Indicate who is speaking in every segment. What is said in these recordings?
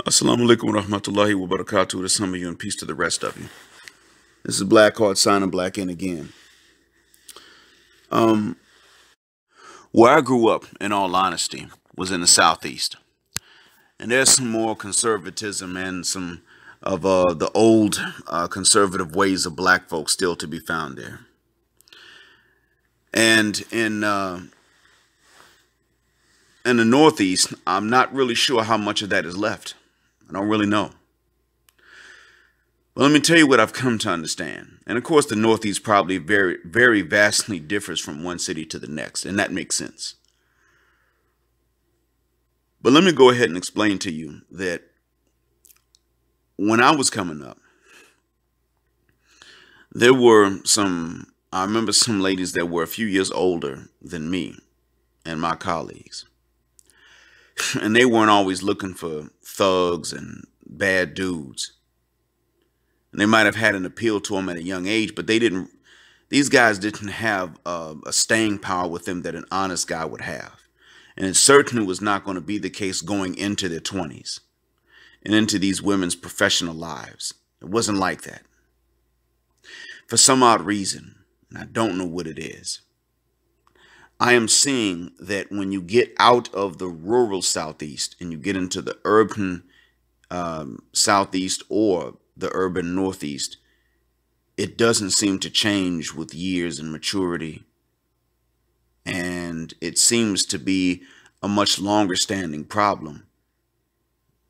Speaker 1: Assalamu alaikum wa rahmatullahi wa barakatuh to some of you and peace to the rest of you. This is Black Heart signing Black in again. Where I grew up, in all honesty, was in the Southeast. And there's some more conservatism and some of the old conservative ways of black folks still to be found there. And in the Northeast, I'm not really sure how much of that is left. I don't really know. But let me tell you what I've come to understand. And of course, the Northeast probably very vastly differs from one city to the next, and that makes sense. But let me go ahead and explain to you that when I was coming up, there were I remember some ladies that were a few years older than me and my colleagues. And they weren't always looking for thugs and bad dudes. And they might have had an appeal to them at a young age, but these guys didn't have a staying power with them that an honest guy would have. And it certainly was not going to be the case going into their 20s and into these women's professional lives. It wasn't like that. For some odd reason, and I don't know what it is, I am seeing that when you get out of the rural Southeast and you get into the urban Southeast or the urban Northeast, it doesn't seem to change with years and maturity. And it seems to be a much longer standing problem.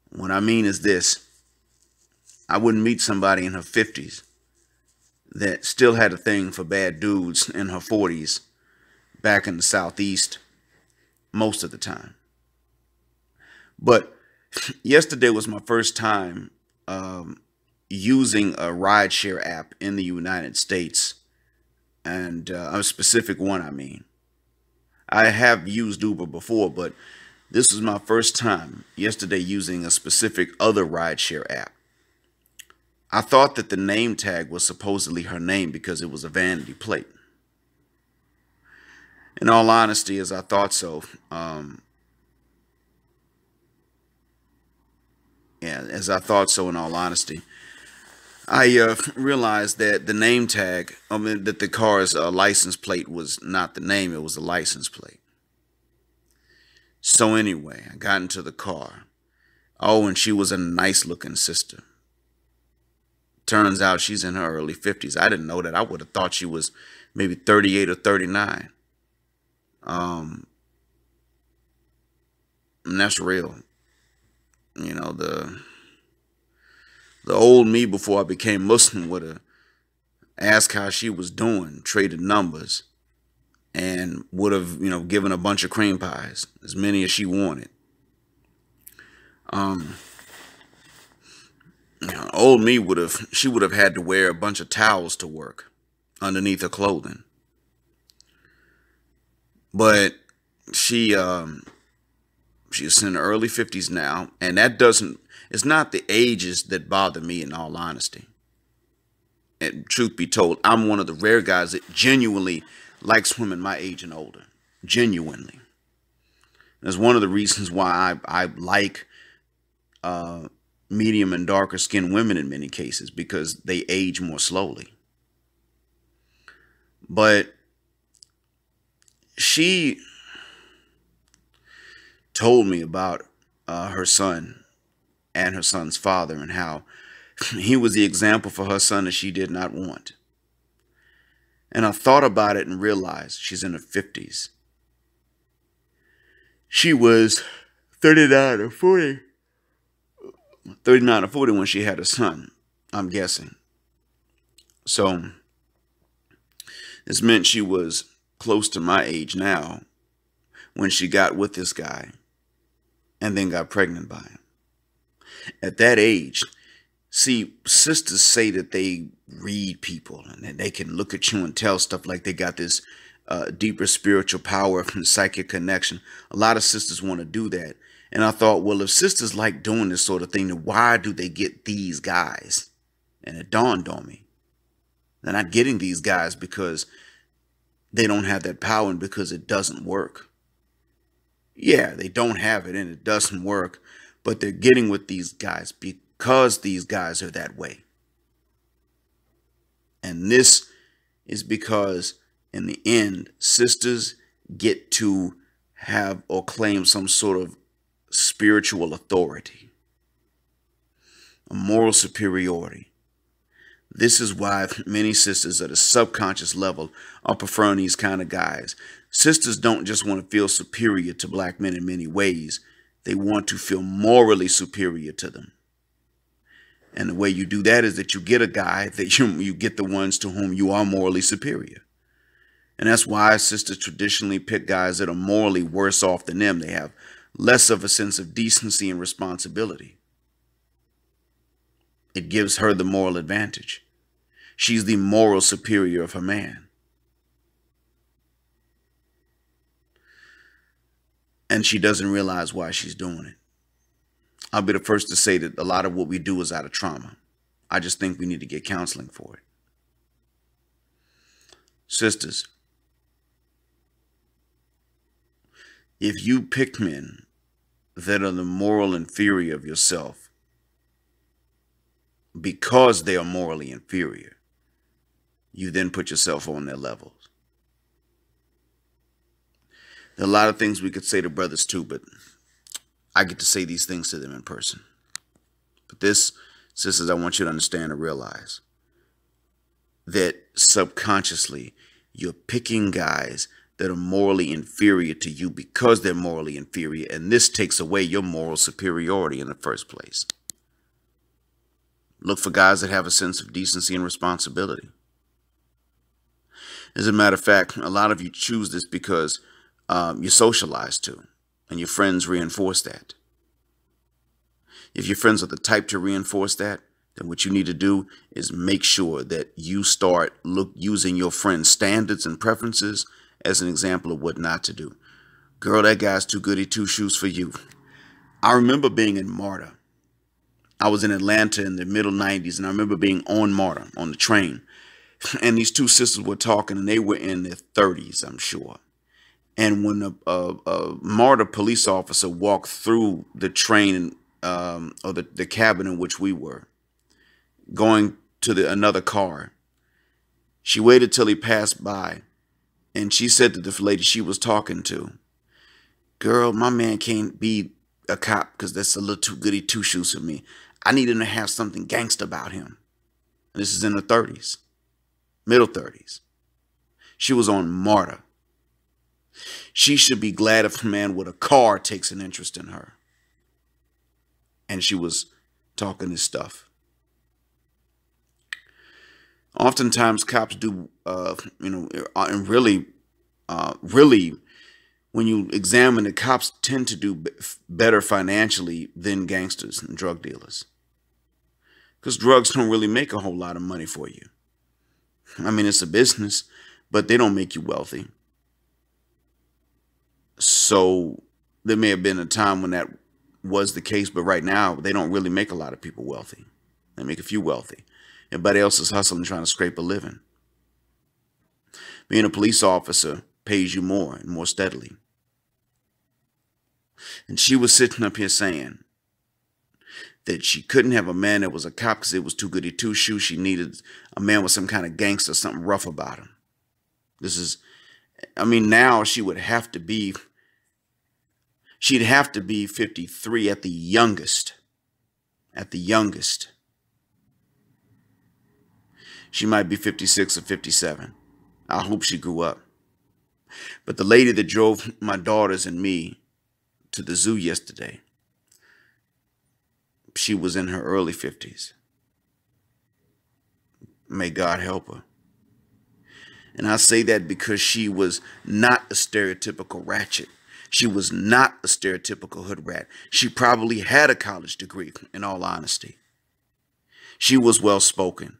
Speaker 1: What I mean is this: I wouldn't meet somebody in her 50s that still had a thing for bad dudes in her 40s back in the Southeast most of the time. But yesterday was my first time using a rideshare app in the United States, and a specific one, I mean. I have used Uber before, but this was my first time yesterday using a specific other rideshare app. I thought that the name tag was supposedly her name because it was a vanity plate. In all honesty, as I thought so, in all honesty, I realized that the name tag, that the car's license plate was not the name, it was the license plate. So anyway, I got into the car. Oh, and she was a nice looking sister. Turns out she's in her early 50s. I didn't know that. I would have thought she was maybe 38 or 39. And that's real. You know, the old me before I became Muslim would have asked how she was doing, traded numbers, and would have, given a bunch of cream pies, as many as she wanted. Old me would have had to wear a bunch of towels to work underneath her clothing. But she's in her early 50s now, and it's not the ages that bother me, in all honesty. And truth be told, I'm one of the rare guys that genuinely likes women my age and older. Genuinely. That's one of the reasons why I like medium and darker skinned women in many cases, because they age more slowly. But she told me about her son and her son's father, and how he was the example for her son that she did not want. And I thought about it and realized she's in her 50s. She was 39 or 40 when she had a son, I'm guessing. So this meant she was close to my age now when she got with this guy and then got pregnant by him. At that age, see, sisters say that they read people and that they can look at you and tell stuff like they got this deeper spiritual power from psychic connection. A lot of sisters want to do that. And I thought, well, if sisters like doing this sort of thing, then why do they get these guys? And it dawned on me. They're not getting these guys because they don't have that power and because it doesn't work. Yeah, they don't have it and it doesn't work. but they're getting with these guys because these guys are that way. And this is because in the end, sisters get to have or claim some sort of spiritual authority, a moral superiority. This is why many sisters at a subconscious level are preferring these kind of guys. Sisters don't just want to feel superior to black men in many ways. They want to feel morally superior to them. And the way you do that is that you get a guy that you get the ones to whom you are morally superior. And that's why sisters traditionally pick guys that are morally worse off than them. They have less of a sense of decency and responsibility. It gives her the moral advantage. She's the moral superior of her man. And she doesn't realize why she's doing it. I'll be the first to say that a lot of what we do is out of trauma. I just think we need to get counseling for it. Sisters, if you pick men that are the moral inferior of yourself because they are morally inferior, you then put yourself on their levels. There are a lot of things we could say to brothers too, but I get to say these things to them in person. But this, sisters, I want you to understand and realize that subconsciously you're picking guys that are morally inferior to you because they're morally inferior, and this takes away your moral superiority in the first place. Look for guys that have a sense of decency and responsibility. As a matter of fact, a lot of you choose this because you're socialized to, and your friends reinforce that. If your friends are the type to reinforce that, then what you need to do is make sure that you start using your friends' standards and preferences as an example of what not to do. Girl, that guy's too goody two shoes for you. I remember being in MARTA. I was in Atlanta in the middle 90s, and I remember being on MARTA on the train. And these two sisters were talking, and they were in their 30s, I'm sure. And when a MARTA police officer walked through the train or the cabin in which we were, going to another car, she waited till he passed by, and she said to the lady she was talking to, "Girl, my man can't be a cop because that's a little too goody two shoes for me. I need him to have something gangster about him." And this is in the 30s, middle 30s. She was on MARTA. She should be glad if a man with a car takes an interest in her. And she was talking this stuff. Oftentimes cops do, and really, when you examine it, cops tend to do better financially than gangsters and drug dealers. Because drugs don't really make a whole lot of money for you. I mean, it's a business, but they don't make you wealthy. So there may have been a time when that was the case, but right now they don't really make a lot of people wealthy. They make a few wealthy. Everybody else is hustling, trying to scrape a living. Being a police officer pays you more and more steadily. And she was sitting up here saying that she couldn't have a man that was a cop because it was too goody two shoes. She needed a man with some kind of gangster, something rough about him. This is, I mean, now she would have to be, she'd have to be 53 at the youngest. At the youngest. She might be 56 or 57. I hope she grew up. But the lady that drove my daughters and me to the zoo yesterday, she was in her early 50s. May God help her. And I say that because she was not a stereotypical ratchet. She was not a stereotypical hood rat. She probably had a college degree, in all honesty. She was well-spoken.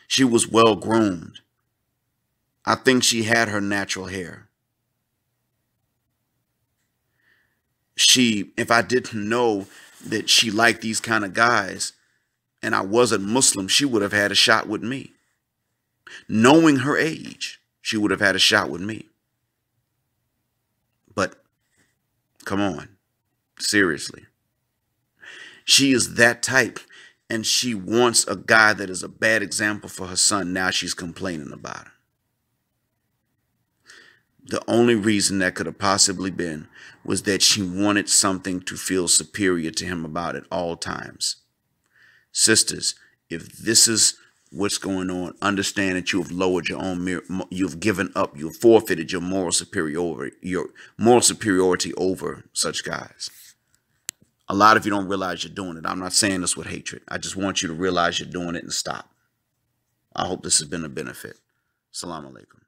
Speaker 1: She was well-groomed. I think she had her natural hair. If I didn't know that she liked these kind of guys and I wasn't Muslim, she would have had a shot with me. Knowing her age, she would have had a shot with me. But come on, seriously. She is that type, and she wants a guy that is a bad example for her son. Now she's complaining about it. The only reason that could have possibly been was that she wanted something to feel superior to him about at all times. Sisters, if this is what's going on, understand that you have lowered your own you've given up, you've forfeited your moral superiority over such guys. A lot of you don't realize you're doing it. I'm not saying this with hatred. I just want you to realize you're doing it and stop. I hope this has been a benefit. Assalamu alaikum.